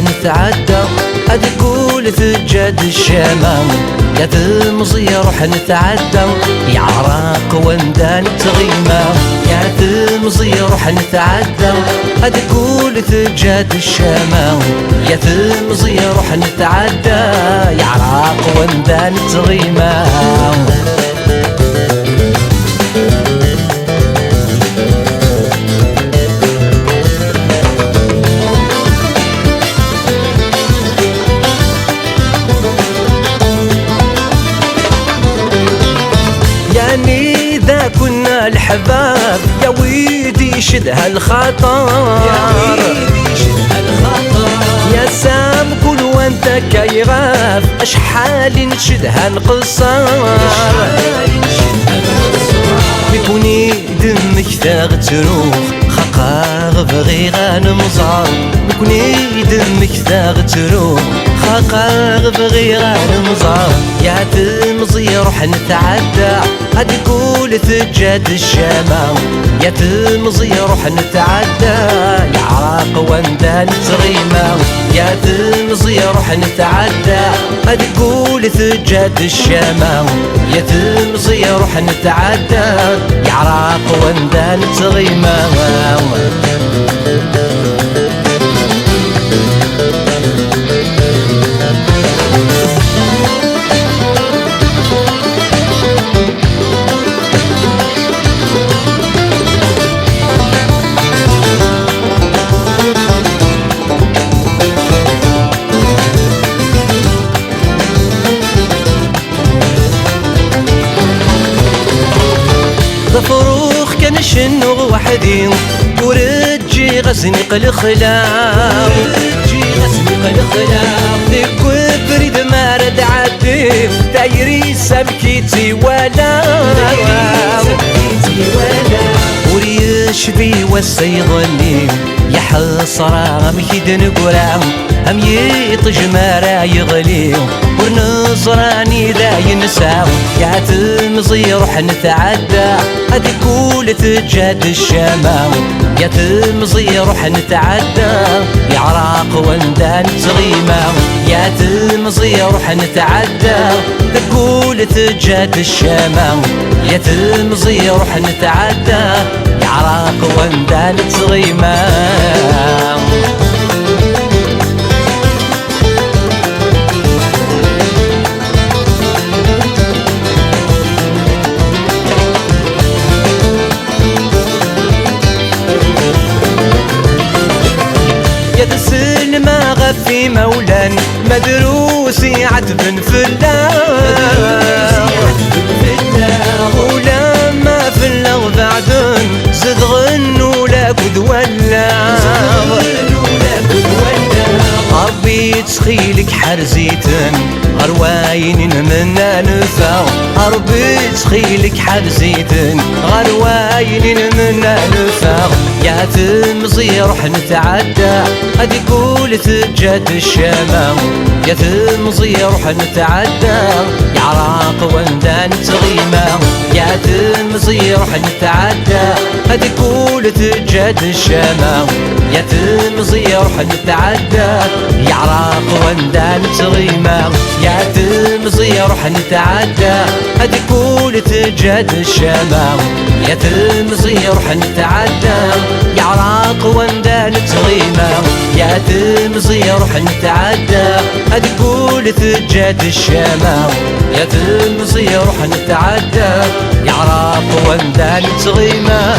نتعدى أتقول ثجاد الشمام يا تمزي روح نتعدى يا عراق وندان تغيمة يا تمزي روح نتعدى أتقول ثجاد الشمام يا تمزي روح نتعدى يا عراق وندان تغيمة يعني إذا كنا الحباب يا ويدي شد هالخطر يا سام كل وانت كيغاف اشحال نشد هالقصار بكوني دمك ثاغ تروح خقاغ بغي غانمزار بكوني دمك ثاغ تروح خقاغ بغي غانمزار يا تمزي روح نتعدى أتقول ثجاد الشمام يا تمزي روح نتعدى يا عراق وندان تغيمة يا تمزي روح نتعدى أتقول ثجاد الشمام يا تمزي روح نتعدى يا عراق وندان تغيمة ضفروخ كان شنو وحدي ورجي غزنق الخلام ذيك بريد ما رد عدي دايري سمكيتي ولا وريش بي والسيظني يا حصرا مكيد نقرام هم يطج ما يغلي ونصراني لا ينسى يا تمزي روح نتعدى أتقول ثجاد الشمام يا تمزي روح نتعدى يا عراق وندان تغيمة يا تمزي روح نتعدى تقول ثجاد الشمام يا تمزي روح نتعدى يا عراق وندان تغيمة ما غفي مولان مدروسي عتب فلان ولما في اللغ بعدن زد غنو لاكد ولا ربي تسخيلك حرزيتن غرواين منا نفا ربي تسخيلك حرزيتن غرواين منا نفا يا تمزي روح نتعدى أتقول ثجاد الشمام يا تمزي روح نتعدى يا عراق وندان تغيمة يا تمزي روح نتعدى أتقول ثجاد الشمام يا تمزي روح نتعدى يا عراق وندان تغيمة يا تمزي روح نتعدى أتقول ثجاد الشمام يا تمزي روح نتعدى يا عراق وندان تغيمة يا تمزي روح نتعدى أتقول ثجاد الشمام يا تمزي روح نتعدى يا عراق وندان تغيمة